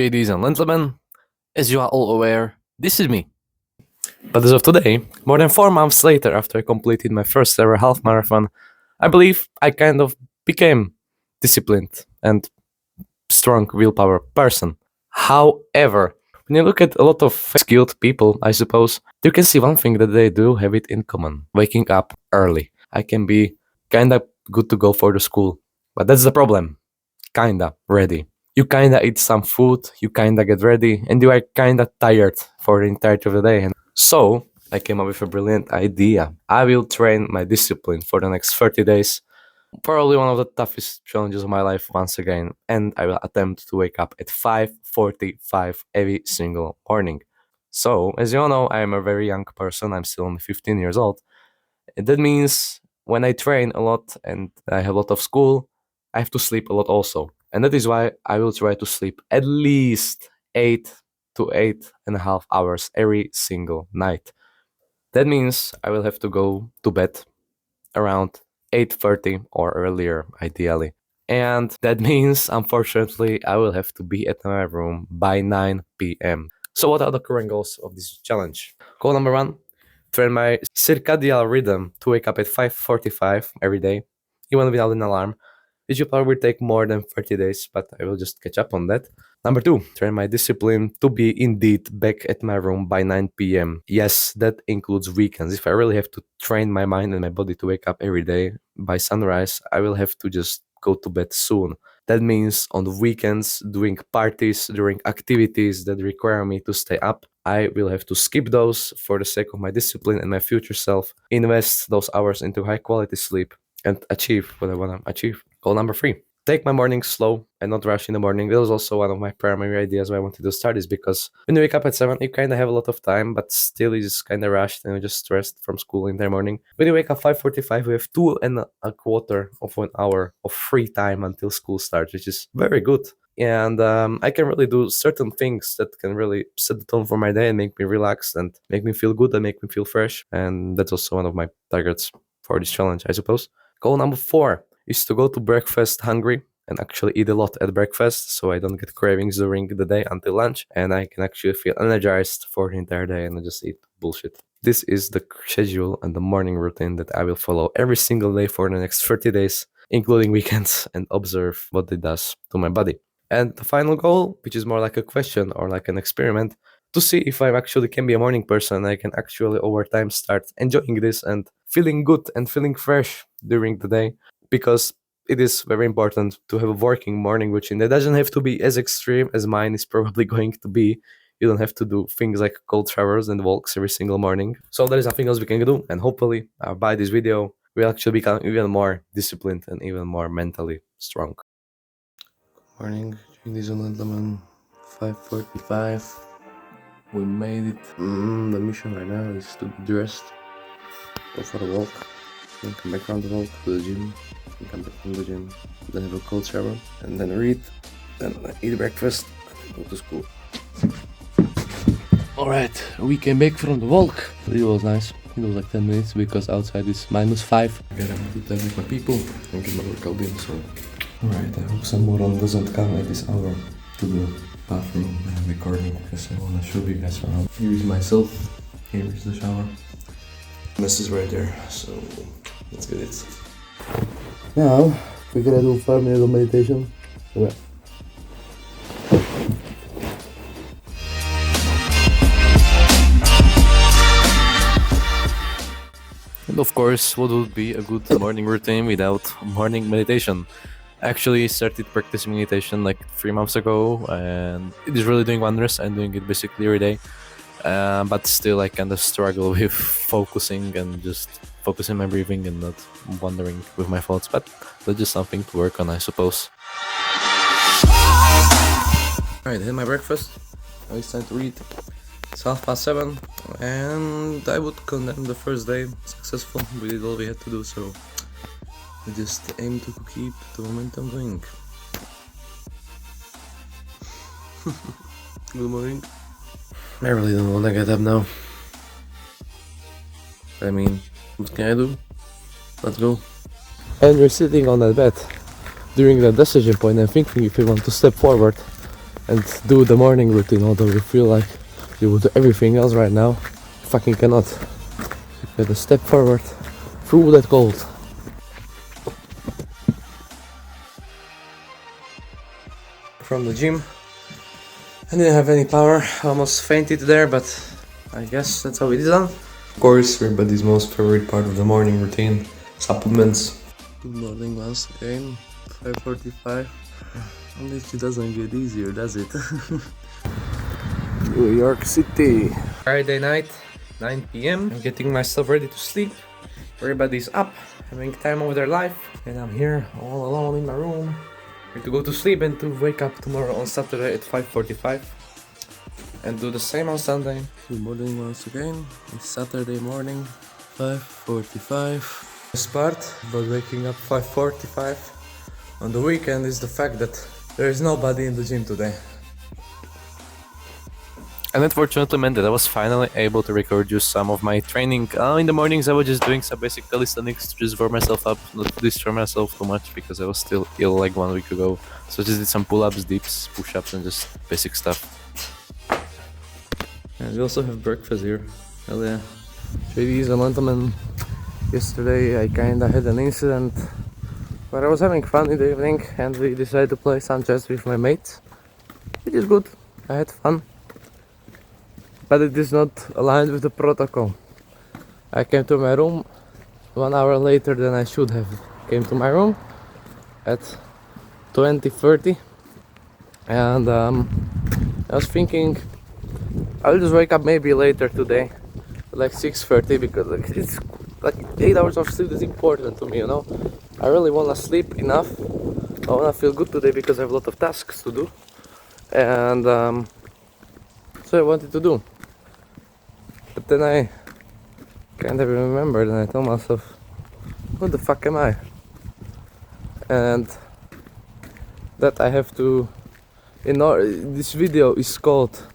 Ladies and gentlemen, as you are all aware, this is me. But as of today, more than 4 months later after I completed my first ever half marathon, I believe I kind of became disciplined and strong willpower person. However, when you look at a lot of skilled people, I suppose, you can see one thing that they do have it in common: waking up early. I can be kinda good to go for the school, but that's the problem. Kinda ready. You kinda eat some food, you kinda get ready, and you are kinda tired for the entirety of the day. And so I came up with a brilliant idea. I will train my discipline for the next 30 days. Probably one of the toughest challenges of my life once again, and I will attempt to wake up at 5:45 every single morning. So, as you all know, I am a very young person. I'm still only 15 years old. And that means when I train a lot and I have a lot of school, I have to sleep a lot also. And that is why I will try to sleep at least 8 to 8.5 hours every single night. That means I will have to go to bed around 8:30 or earlier, ideally. And that means, unfortunately, I will have to be at my room by 9 p.m. So, what are the current goals of this challenge? Goal number one: train my circadian rhythm to wake up at 5:45 every day, even without an alarm. This will probably take more than 30 days, but I will just catch up on that. Number two, train my discipline to be indeed back at my room by 9 p.m. Yes, that includes weekends. If I really have to train my mind and my body to wake up every day by sunrise, I will have to just go to bed soon. That means on the weekends, doing parties, during activities that require me to stay up, I will have to skip those for the sake of my discipline and my future self, invest those hours into high quality sleep, and achieve what I want to achieve. Goal number three: take my morning slow and not rush in the morning. That was also one of my primary ideas why I wanted to start this, because when you wake up at 7, you kind of have a lot of time, but still you just kind of rushed and you're just stressed from school in the morning. When you wake up 5:45, we have 2.25 of an hour of free time until school starts, which is very good. And I can really do certain things that can really set the tone for my day and make me relaxed and make me feel good and make me feel fresh. And that's also one of my targets for this challenge, I suppose. Goal number four is to go to breakfast hungry and actually eat a lot at breakfast so I don't get cravings during the day until lunch, and I can actually feel energized for the entire day and not just eat bullshit. This is the schedule and the morning routine that I will follow every single day for the next 30 days, including weekends, and observe what it does to my body. And the final goal, which is more like a question or like an experiment, to see if I actually can be a morning person. I can actually over time start enjoying this and feeling good and feeling fresh during the day, because it is very important to have a working morning routine that doesn't have to be as extreme as mine is probably going to be. You don't have to do things like cold showers and walks every single morning. So there is nothing else we can do, and hopefully by this video we'll actually become even more disciplined and even more mentally strong. Morning, ladies and gentlemen. 5:45. We made it. The mission right now is to be dressed, go for a walk, then come back from the walk to the gym, then come back from the gym, then have a cold shower, and then read, then eat breakfast, and then go to school. Alright, we came back from the walk. It was nice. It was like 10 minutes because outside is -5. I gotta have good time with my people and get my workout in, so. Alright, I hope some moron doesn't come at this hour to the bathroom and I'm recording because I wanna show you guys around. Here is myself, here is the shower. This is right there, so let's get it. Now, we're gonna do 5 minutes of meditation. Okay. And of course, what would be a good morning routine without morning meditation? I actually started practicing meditation like 3 months ago, and it is really doing wonders. I'm doing it basically every day, but still I kind of struggle with focusing and just focusing my breathing and not wandering with my thoughts, but that's just something to work on, I suppose. Alright, I had my breakfast. Now it's time to read. It's 7:30, and I would condemn the first day successful. We did all we had to do, so we just aim to keep the momentum going. Good morning. I really don't want to get up now. I mean, what can I do? Let's go. And we're sitting on that bed during the decision point and thinking if we want to step forward and do the morning routine, although you feel like you would do everything else right now. You fucking cannot. You gotta step forward through that cold. From the gym, I didn't have any power, I almost fainted there, but I guess that's how it is done. Of course, everybody's most favorite part of the morning routine, supplements. Good morning once again, 5:45. Only it doesn't get easier, does it? New York City. Friday night, 9 p.m. I'm getting myself ready to sleep. Everybody's up, having time of their life, and I'm here all alone in my room. Ready to go to sleep and to wake up tomorrow on Saturday at 5:45 and do the same on Sunday. Good morning once again. It's Saturday morning, 5:45. Best part about waking up 5:45 on the weekend is the fact that there is nobody in the gym today. And that fortunately meant that I was finally able to record you some of my training. In the mornings I was just doing some basic calisthenics to just warm myself up, not to destroy myself too much because I was still ill like 1 week ago. So I just did some pull-ups, dips, push-ups and just basic stuff. And we also have breakfast here. Hell yeah. Ladies and gentlemen, yesterday I kinda had an incident where I was having fun in the evening and we decided to play some chess with my mates. Which is good, I had fun. But it is not aligned with the protocol. I came to my room 1 hour later than I should have. Came to my room at 20:30 and I was thinking I'll just wake up maybe later today, like 6:30, because like, it's like 8 hours of sleep is important to me, you know. I really wanna sleep enough. I wanna feel good today because I have a lot of tasks to do, and so I wanted to do. But then I kind of remembered and I told myself, who the fuck am I? And that I have to, this video is called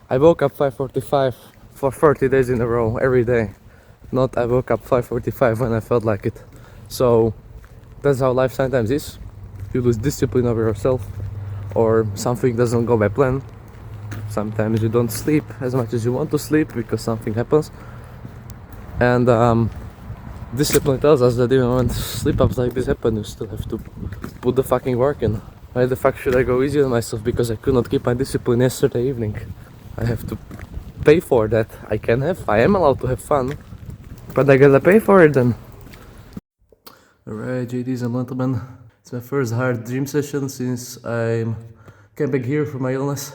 I woke up 5:45 for 30 days in a row, every day. Not I woke up 5:45 when I felt like it. So that's how life sometimes is. You lose discipline over yourself, or something doesn't go by plan. Sometimes you don't sleep as much as you want to sleep because something happens. And discipline tells us that even when sleep-ups like this happen, you still have to put the fucking work in. Why the fuck should I go easy on myself because I could not keep my discipline yesterday evening? I have to pay for that. I am allowed to have fun, but I gotta pay for it then. Alright, JDs and gentlemen, it's my first hard gym session since I'm camping here for my illness.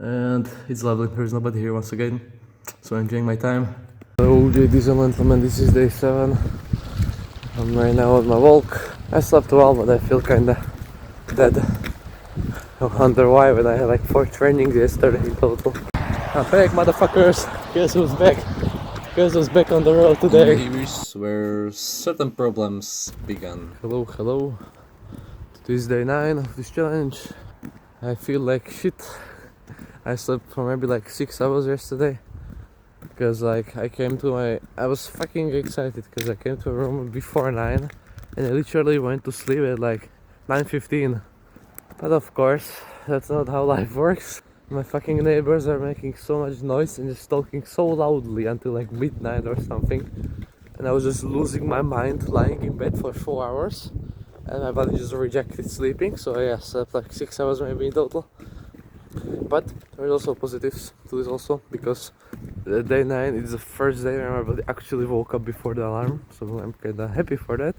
And it's lovely, there's nobody here once again, so I'm enjoying my time. Hello ladies and gentlemen, this is day 7. I'm right now on my walk. I slept well, but I feel kinda dead. I wonder why, when I had like 4 trainings yesterday in total. I'm back, motherfuckers! Guess who's back? Guess who's back on the road today? Here's where certain problems began. Hello, hello. Today's day 9 of this challenge. I feel like shit. I slept for maybe like 6 hours yesterday because like I was fucking excited because I came to a room before 9 and I literally went to sleep at like 9:15. But of course, that's not how life works. My fucking neighbors are making so much noise and just talking so loudly until like midnight or something. And I was just losing my mind lying in bed for 4 hours and my body just rejected sleeping. So yeah, I slept like 6 hours maybe in total. But there is also positives to this also, because day 9 is the first day where my body actually woke up before the alarm, so I'm kinda happy for that.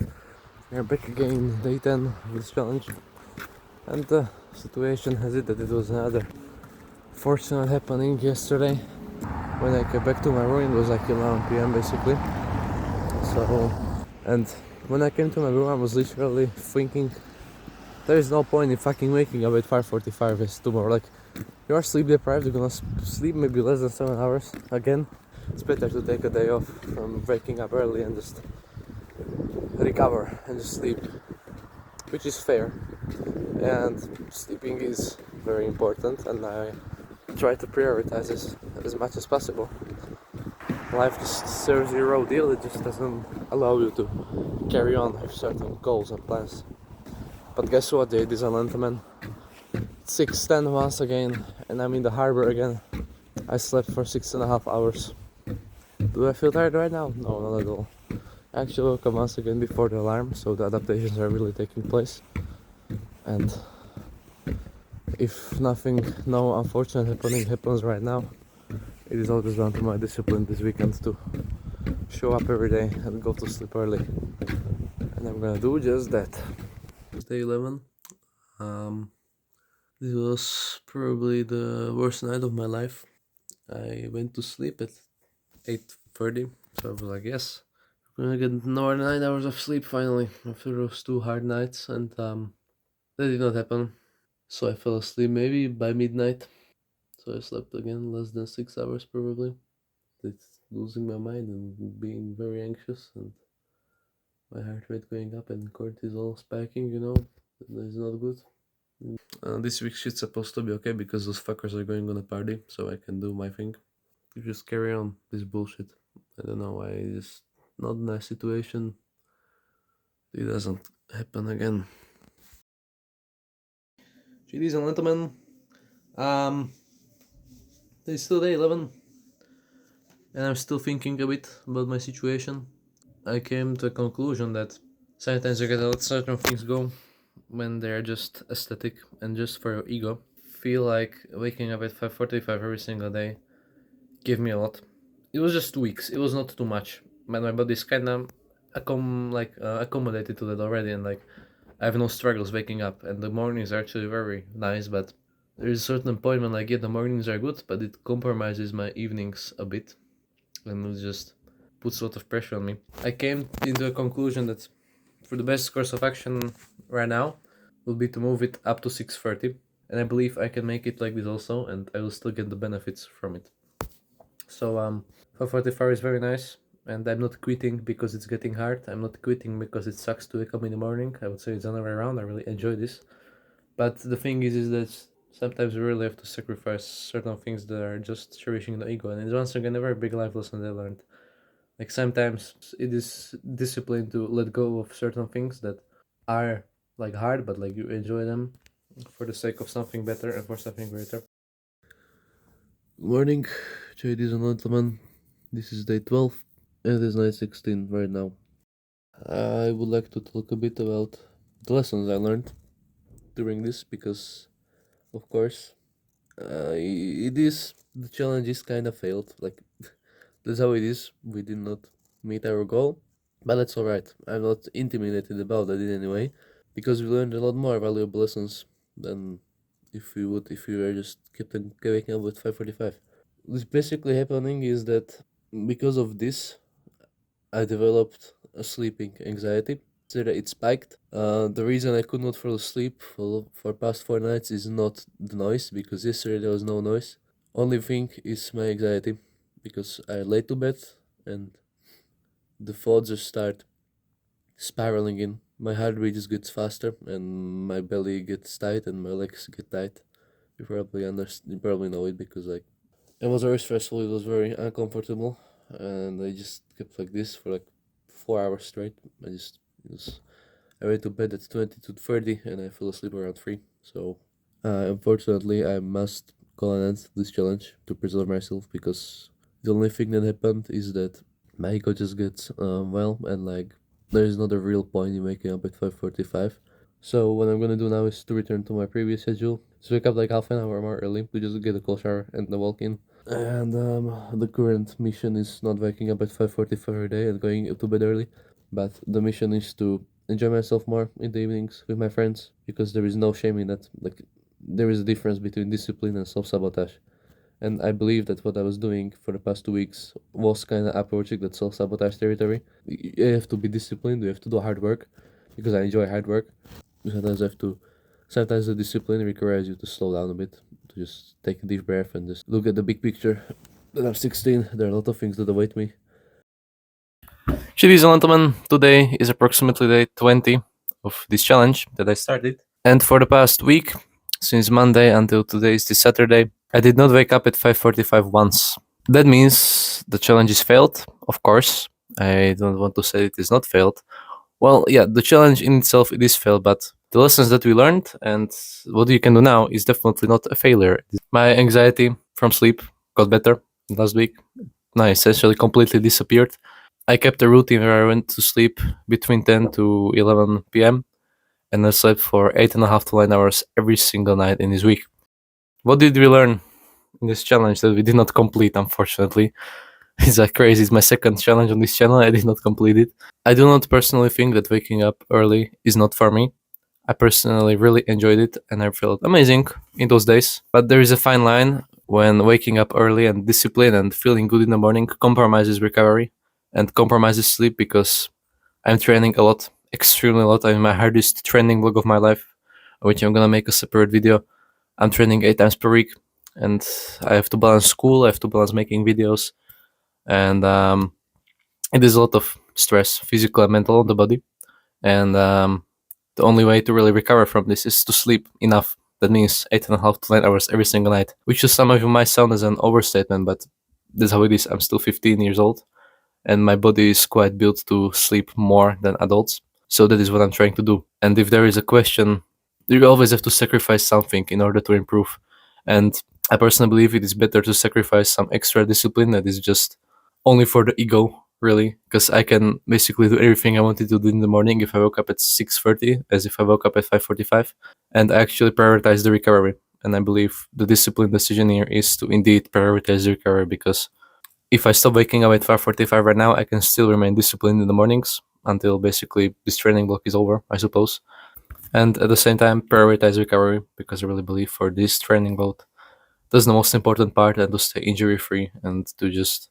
We're back again, day 10 of this challenge, and the situation has it that it was another fortunate happening yesterday. When I came back to my room, it was like 11 p.m. basically. So, and when I came to my room, I was literally thinking, there is no point in fucking waking up at 5:45 as tomorrow. Like, you are sleep deprived, you're gonna sleep maybe less than 7 hours again. It's better to take a day off from waking up early and just recover and just sleep, which is fair. And sleeping is very important, and I try to prioritize this as much as possible. Life just serves you raw deal, it just doesn't allow you to carry on with certain goals and plans. But guess what, ladies and gentlemen? 6:10 once again, and I'm in the harbor again. I slept for 6.5 hours. Do I feel tired right now? No, not at all. I actually woke up once again before the alarm, so the adaptations are really taking place. And if no unfortunate happening happens right now, it is always down to my discipline this weekend to show up every day and go to sleep early. And I'm gonna do just that. Day 11. This was probably the worst night of my life. I went to sleep at 8:30, so I was like, yes, I'm gonna get another 9 hours of sleep finally after those 2 hard nights, and that did not happen. So I fell asleep maybe by midnight. So I slept again less than 6 hours probably. It's losing my mind and being very anxious, and my heart rate going up and cortisol spiking, that is not good. This week shit's supposed to be okay because those fuckers are going on a party, so I can do my thing. You just carry on this bullshit. I don't know why it's not a nice situation. It doesn't happen again. Ladies and gentlemen, it's still day 11, and I'm still thinking a bit about my situation. I came to a conclusion that sometimes you gotta let certain things go when they're just aesthetic and just for your ego. Feel like waking up at 5:45 every single day gave me a lot. It was just 2 weeks. It was not too much. But my body's kinda accommodated to that already, and like I have no struggles waking up. And the mornings are actually very nice. But there is a certain point when like, yeah, the mornings are good, but it compromises my evenings a bit, and it just puts a lot of pressure on me. I came into a conclusion that for the best course of action right now will be to move it up to 6:30, and I believe I can make it like this also, and I will still get the benefits from it. So 5:45 is very nice, and I'm not quitting because it's getting hard. I'm not quitting because it sucks to wake up in the morning. I would say it's the other way around. I really enjoy this, but the thing is that sometimes we really have to sacrifice certain things that are just cherishing the ego, and it's once again a very big life lesson I learned. Like sometimes it is discipline to let go of certain things that are like hard, but like you enjoy them for the sake of something better and for something greater. Good morning, ladies and gentlemen. This is day 12 and it is night 16 right now. I would like to talk a bit about the lessons I learned during this because, of course, the challenge is kind of failed. Like, that's how it is. We did not meet our goal, but that's alright. I'm not intimidated about it in any way because we learned a lot more valuable lessons than if we were just kept on waking up at 5:45. What's basically happening is that because of this, I developed a sleeping anxiety. So that it spiked. The reason I could not fall asleep for past 4 nights is not the noise because yesterday there was no noise. Only thing is my anxiety because I lay to bed and the thoughts just start spiraling in. My heart rate just gets faster and my belly gets tight and my legs get tight. You probably know it because like it was very stressful. It was very uncomfortable, and I just kept like this for like 4 hours straight. I went to bed at 22:30 and I fell asleep around 3. So unfortunately, I must call an end to this challenge to preserve myself because the only thing that happened is that my ego just gets well, and like there is not a real point in waking up at 5:45. So what I'm gonna do now is to return to my previous schedule. So wake up like half an hour more early to just get a cold shower and the walk in. And the current mission is not waking up at 5:45 every day and going to bed early, but the mission is to enjoy myself more in the evenings with my friends because there is no shame in that. Like there is a difference between discipline and self-sabotage. And I believe that what I was doing for the past 2 weeks was kind of approaching that self-sabotage territory. You have to be disciplined, you have to do hard work because I enjoy hard work. Sometimes the discipline requires you to slow down a bit, to just take a deep breath and just look at the big picture. That I'm 16, there are a lot of things that await me. Ladies and gentlemen, today is approximately day 20 of this challenge that I started. And for the past week, since Monday until today is this Saturday, I did not wake up at 5:45 once. That means the challenge is failed, of course. I don't want to say it is not failed. Well, yeah, the challenge in itself, it is failed, but the lessons that we learned and what you can do now is definitely not a failure. My anxiety from sleep got better last week. No, essentially completely disappeared. I kept a routine where I went to sleep between 10 to 11 p.m. and I slept for 8.5 to 9 hours every single night in this week. What did we learn in this challenge that we did not complete, unfortunately? It's like crazy. It's my second challenge on this channel. I did not complete it. I do not personally think that waking up early is not for me. I personally really enjoyed it and I felt amazing in those days. But there is a fine line when waking up early and discipline and feeling good in the morning compromises recovery and compromises sleep, because I'm training a lot, extremely a lot. I'm in my hardest training vlog of my life, which I'm gonna make a separate video. I'm training 8 times per week and I have to balance school, I have to balance making videos, and it is a lot of stress, physical and mental, on the body. And the only way to really recover from this is to sleep enough. That means 8.5 to 9 hours every single night, which to some of you might sound as an overstatement, but that's how it is. I'm still 15 years old and my body is quite built to sleep more than adults. So that is what I'm trying to do. And if there is a question, you always have to sacrifice something in order to improve. And I personally believe it is better to sacrifice some extra discipline that is just only for the ego, really, because I can basically do everything I wanted to do in the morning if I woke up at 6:30 as if I woke up at 5:45, and I actually prioritize the recovery. And I believe the discipline decision here is to indeed prioritize the recovery, because if I stop waking up at 5:45 right now, I can still remain disciplined in the mornings until basically this training block is over, I suppose. And at the same time, prioritize recovery, because I really believe for this training block, that's the most important part, and to stay injury free and to just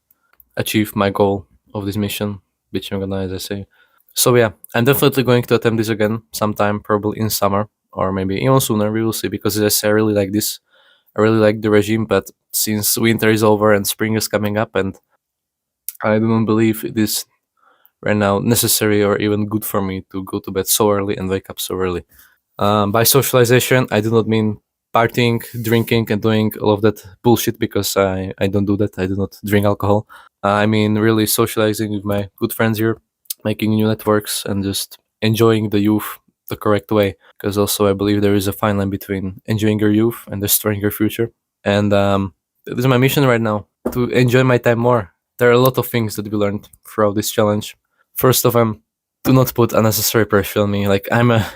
achieve my goal of this mission, which I'm gonna, as I say. So yeah, I'm definitely going to attempt this again sometime, probably in summer or maybe even sooner. We will see, because as I say, I really like this. I really like the regime, but since winter is over and spring is coming up, and I don't believe it is right now necessary or even good for me to go to bed so early and wake up so early. By socialization, I do not mean partying, drinking, and doing all of that bullshit, because I don't do that. I do not drink alcohol. I mean really socializing with my good friends here, making new networks, and just enjoying the youth the correct way. Because also I believe there is a fine line between enjoying your youth and destroying your future. And this is my mission right now, to enjoy my time more. There are a lot of things that we learned throughout this challenge. First of them, do not put unnecessary pressure on me. Like, I'm a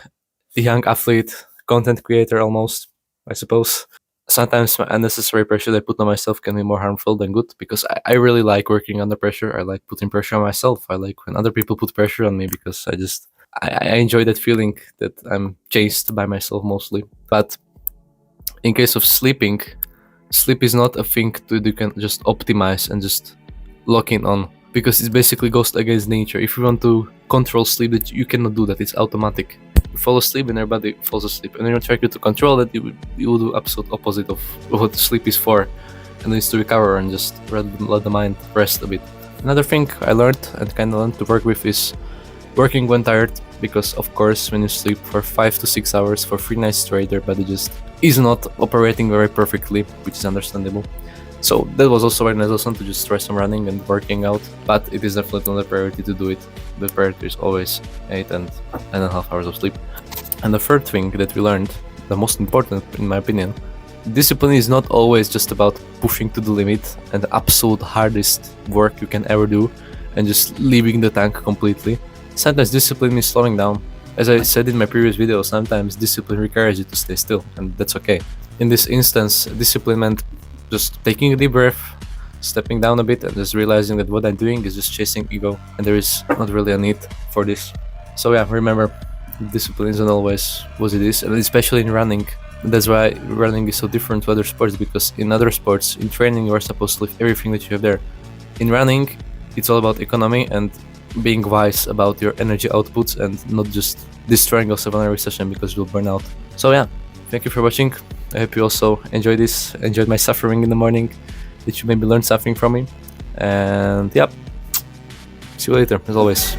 young athlete, content creator almost, I suppose. Sometimes my unnecessary pressure that I put on myself can be more harmful than good, because I really like working under pressure. I like putting pressure on myself. I like when other people put pressure on me, because I enjoy that feeling that I'm chased by myself mostly. But in case of sleeping, sleep is not a thing that you can just optimize and just lock in on, because it basically goes against nature. If you want to control sleep, that you cannot do that. It's automatic. You fall asleep and your body falls asleep, and when you try to control that, you will do absolute opposite of what sleep is for, and it's to recover and just let the mind rest a bit. Another thing I learned and kind of learned to work with is working when tired, because of course when you sleep for 5 to 6 hours for 3 nights straight, your body just is not operating very perfectly, which is understandable. So that was also very nice also to just try some running and working out, but it is definitely not a priority to do it. The priority is always 8 and 9.5 hours of sleep. And the third thing that we learned, the most important in my opinion, discipline is not always just about pushing to the limit and the absolute hardest work you can ever do and just leaving the tank completely. Sometimes discipline is slowing down. As I said in my previous video, sometimes discipline requires you to stay still, and that's okay. In this instance, discipline meant just taking a deep breath, stepping down a bit, and just realizing that what I'm doing is just chasing ego, and there is not really a need for this. So yeah, remember, discipline isn't always what it is, and especially in running. That's why running is so different to other sports, because in other sports, in training, you are supposed to lift everything that you have there. In running, it's all about economy and being wise about your energy outputs and not just destroying yourself on every session because you'll burn out. So yeah, thank you for watching. I hope you also enjoyed this, enjoyed my suffering in the morning, that you maybe learned something from me. And yeah, see you later, as always.